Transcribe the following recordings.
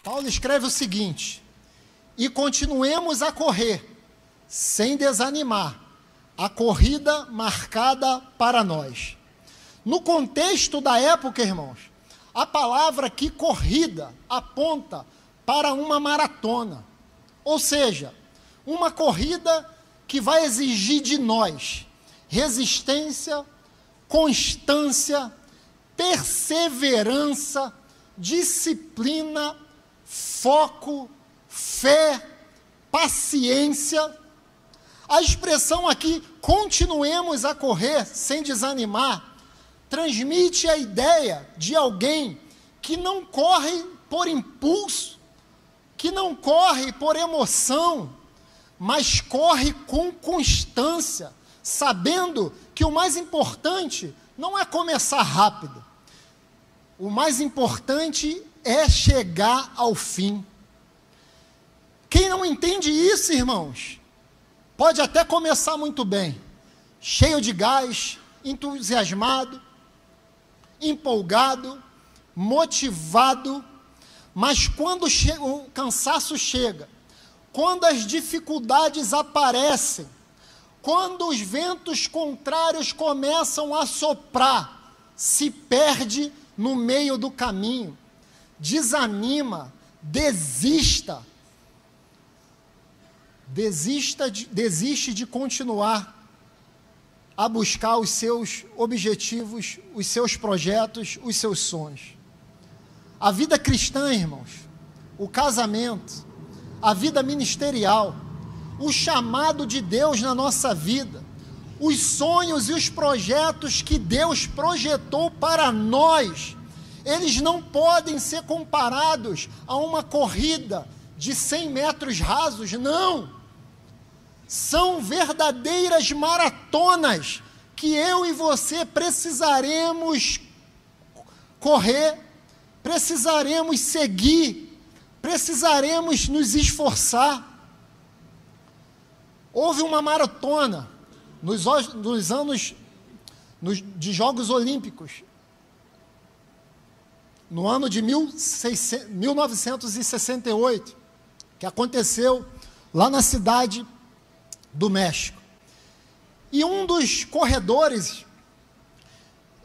Paulo escreve o seguinte: e continuemos a correr, sem desanimar, a corrida marcada para nós. No contexto da época, irmãos, a palavra aqui, corrida, aponta para uma maratona, ou seja, uma corrida que vai exigir de nós resistência, constância, perseverança, disciplina, foco, fé, paciência. A expressão aqui, continuemos a correr sem desanimar, transmite a ideia de alguém que não corre por impulso, que não corre por emoção, mas corre com constância, sabendo que o mais importante não é começar rápido. O mais importante é chegar ao fim. Quem não entende isso, irmãos, pode até começar muito bem, cheio de gás, entusiasmado, empolgado, motivado, mas quando o cansaço chega, quando as dificuldades aparecem, quando os ventos contrários começam a soprar, se perde no meio do caminho, desanima, desiste de continuar a buscar os seus objetivos, os seus projetos, os seus sonhos. A vida cristã, irmãos, o casamento, a vida ministerial, o chamado de Deus na nossa vida, os sonhos e os projetos que Deus projetou para nós, eles não podem ser comparados a uma corrida de 100 metros rasos, não. São verdadeiras maratonas que eu e você precisaremos correr, precisaremos seguir, precisaremos nos esforçar. Houve uma maratona nos anos de Jogos Olímpicos, no ano de 1968, que aconteceu lá na cidade do México. E um dos corredores,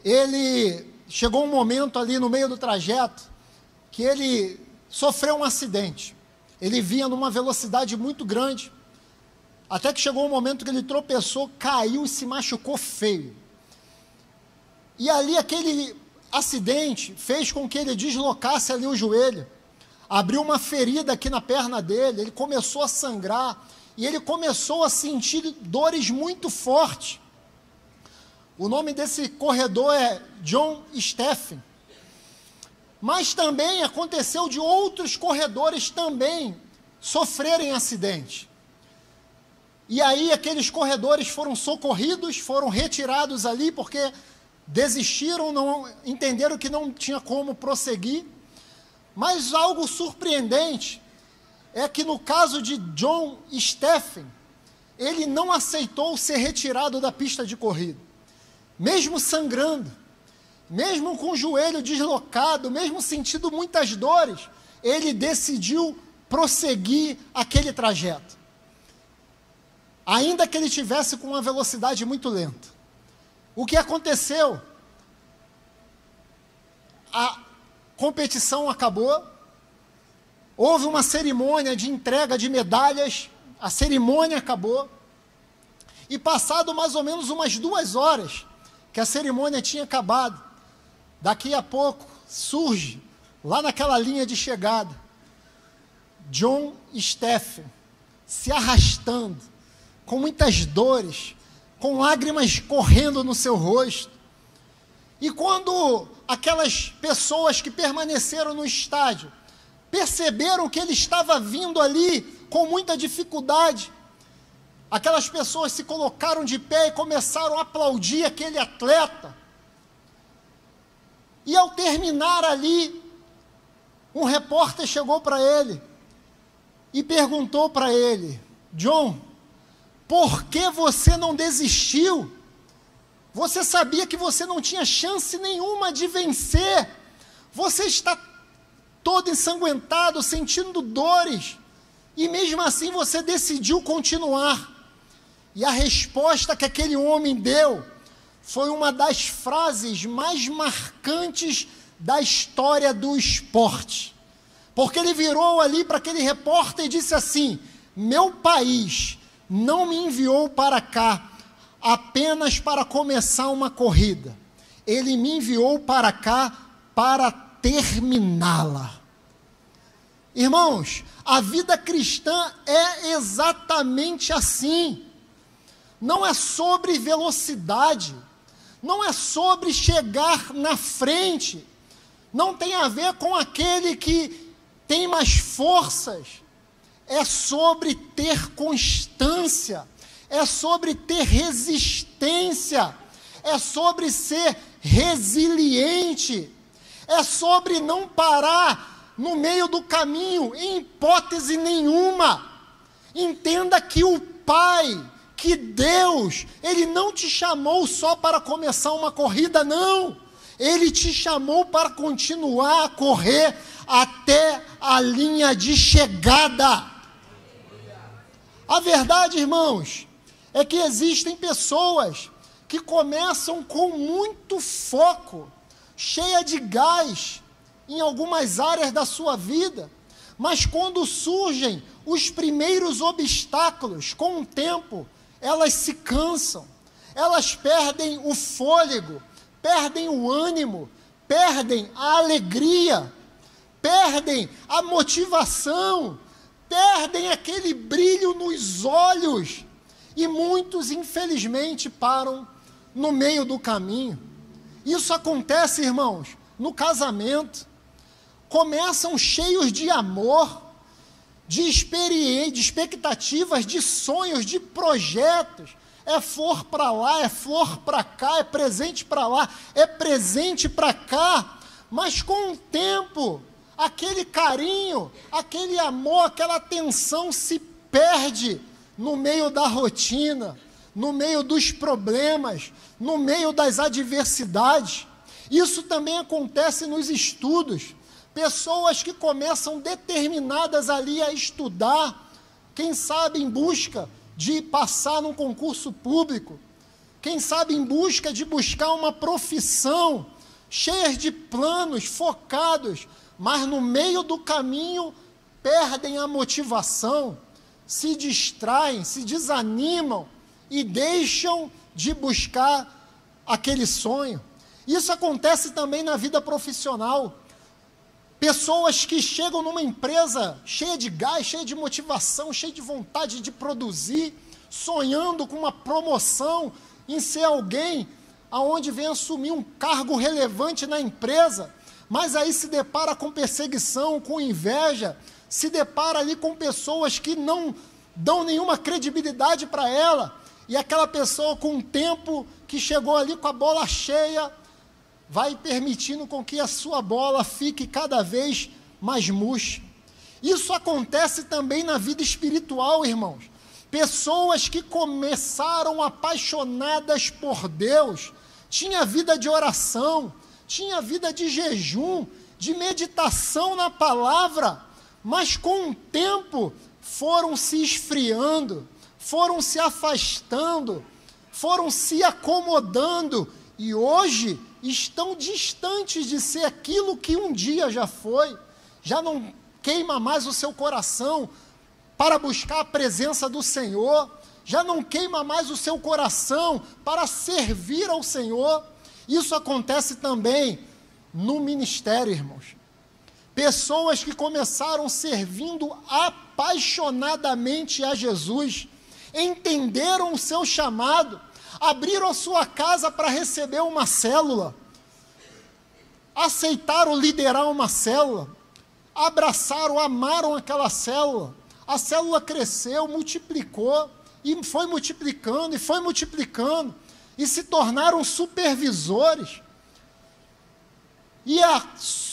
ele chegou um momento ali no meio do trajeto que ele sofreu um acidente. Ele vinha numa velocidade muito grande, até que chegou um momento que ele tropeçou, caiu e se machucou feio. E ali aquele acidente fez com que ele deslocasse ali o joelho, abriu uma ferida aqui na perna dele, ele começou a sangrar, e ele começou a sentir dores muito fortes. O nome desse corredor é John Steffen. Mas também aconteceu de outros corredores também sofrerem acidente. E aí aqueles corredores foram socorridos, foram retirados ali, porque desistiram, não entenderam que não tinha como prosseguir. Mas algo surpreendente é que no caso de John Steffen, ele não aceitou ser retirado da pista de corrida. Mesmo sangrando, mesmo com o joelho deslocado, mesmo sentindo muitas dores, ele decidiu prosseguir aquele trajeto. Ainda que ele tivesse com uma velocidade muito lenta. O que aconteceu? A competição acabou, houve uma cerimônia de entrega de medalhas, a cerimônia acabou, e passado mais ou menos umas 2 horas que a cerimônia tinha acabado, daqui a pouco surge, lá naquela linha de chegada, John Steffen, se arrastando, com muitas dores, com lágrimas correndo no seu rosto. E quando aquelas pessoas que permaneceram no estádio perceberam que ele estava vindo ali com muita dificuldade, aquelas pessoas se colocaram de pé e começaram a aplaudir aquele atleta. E ao terminar ali, um repórter chegou para ele e perguntou para ele: John, por que você não desistiu? Você sabia que você não tinha chance nenhuma de vencer. Você está todo ensanguentado, sentindo dores, e mesmo assim você decidiu continuar. E a resposta que aquele homem deu foi uma das frases mais marcantes da história do esporte. Porque ele virou ali para aquele repórter e disse assim: meu país não me enviou para cá apenas para começar uma corrida. Ele me enviou para cá para terminá-la. Irmãos, a vida cristã é exatamente assim. Não é sobre velocidade, não é sobre chegar na frente, não tem a ver com aquele que tem mais forças, é sobre ter constância, é sobre ter resistência, é sobre ser resiliente, é sobre não parar no meio do caminho, em hipótese nenhuma. Entenda que o Pai, que Deus, Ele não te chamou só para começar uma corrida, não. Ele te chamou para continuar a correr até a linha de chegada. A verdade, irmãos, é que existem pessoas que começam com muito foco, cheia de gás em algumas áreas da sua vida, mas quando surgem os primeiros obstáculos, com o tempo, elas se cansam, elas perdem o fôlego, perdem o ânimo, perdem a alegria, perdem a motivação, perdem aquele brilho nos olhos, e muitos, infelizmente, param no meio do caminho. Isso acontece, irmãos, no casamento. Começam cheios de amor, de expectativas, de sonhos, de projetos. É flor para lá, é flor para cá, é presente para lá, é presente para cá. Mas com o tempo, aquele carinho, aquele amor, aquela atenção se perde no meio da rotina, no meio dos problemas, no meio das adversidades. Isso também acontece nos estudos. Pessoas que começam determinadas ali a estudar, quem sabe em busca de passar num concurso público, quem sabe em busca de buscar uma profissão, cheias de planos, focados, mas no meio do caminho perdem a motivação, se distraem, se desanimam e deixam de buscar aquele sonho. Isso acontece também na vida profissional. Pessoas que chegam numa empresa cheia de gás, cheia de motivação, cheia de vontade de produzir, sonhando com uma promoção, em ser alguém aonde vem assumir um cargo relevante na empresa, mas aí se depara com perseguição, com inveja, se depara ali com pessoas que não dão nenhuma credibilidade para ela, e aquela pessoa com o tempo que chegou ali com a bola cheia, vai permitindo com que a sua bola fique cada vez mais murcha. Isso acontece também na vida espiritual, irmãos. Pessoas que começaram apaixonadas por Deus, tinha vida de oração, tinha vida de jejum, de meditação na palavra, mas com o tempo foram se esfriando, foram se afastando, foram se acomodando, e hoje estão distantes de ser aquilo que um dia já foi, já não queima mais o seu coração para buscar a presença do Senhor, já não queima mais o seu coração para servir ao Senhor. Isso acontece também no ministério, irmãos. Pessoas que começaram servindo apaixonadamente a Jesus, entenderam o seu chamado, abriram a sua casa para receber uma célula, aceitaram liderar uma célula, abraçaram, amaram aquela célula, a célula cresceu, multiplicou, e foi multiplicando, e se tornaram supervisores, e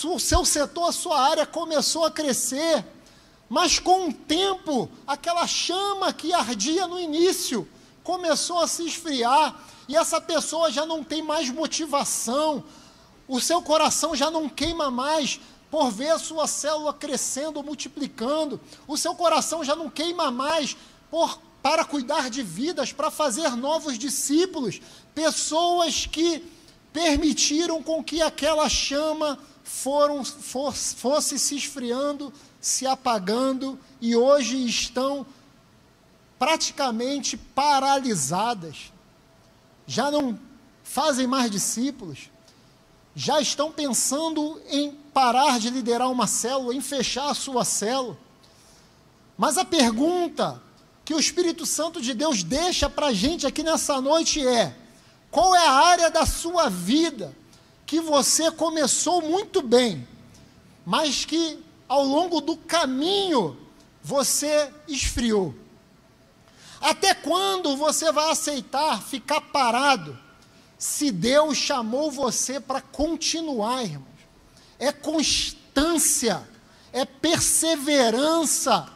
o seu setor, a sua área começou a crescer, mas com o tempo, aquela chama que ardia no início, começou a se esfriar, e essa pessoa já não tem mais motivação, o seu coração já não queima mais por ver a sua célula crescendo, multiplicando, o seu coração já não queima mais para cuidar de vidas, para fazer novos discípulos, pessoas que permitiram com que aquela chama fosse se esfriando, se apagando, e hoje estão praticamente paralisadas, já não fazem mais discípulos, já estão pensando em parar de liderar uma célula, em fechar a sua célula. Mas a pergunta que o Espírito Santo de Deus deixa para a gente aqui nessa noite é: qual é a área da sua vida que você começou muito bem, mas que ao longo do caminho você esfriou? Até quando você vai aceitar ficar parado, se Deus chamou você para continuar, irmãos? É constância, é perseverança.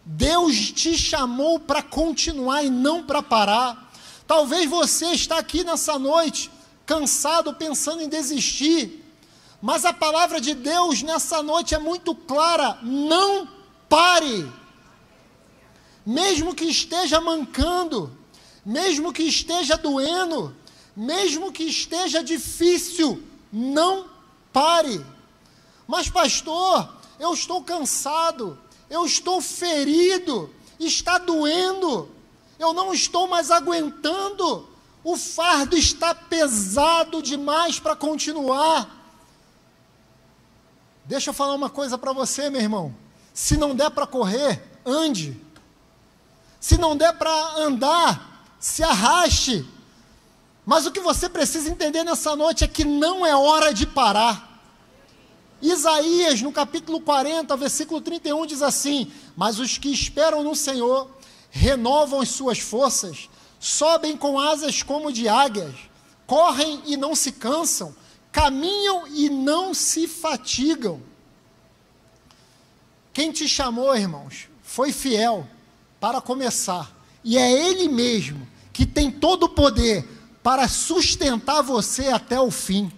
Deus te chamou para continuar e não para parar. Talvez você está aqui nessa noite, cansado, pensando em desistir, mas a palavra de Deus nessa noite é muito clara: não pare. Mesmo que esteja mancando, mesmo que esteja doendo, mesmo que esteja difícil, não pare. Mas pastor, eu estou cansado, eu estou ferido, está doendo, eu não estou mais aguentando, o fardo está pesado demais para continuar. Deixa eu falar uma coisa para você, meu irmão: se não der para correr, ande. Se não der para andar, se arraste. Mas o que você precisa entender nessa noite é que não é hora de parar. Isaías, no capítulo 40, versículo 31, diz assim: mas os que esperam no Senhor renovam as suas forças, sobem com asas como de águias, correm e não se cansam, caminham e não se fatigam. Quem te chamou, irmãos, foi fiel para começar, e é Ele mesmo que tem todo o poder para sustentar você até o fim.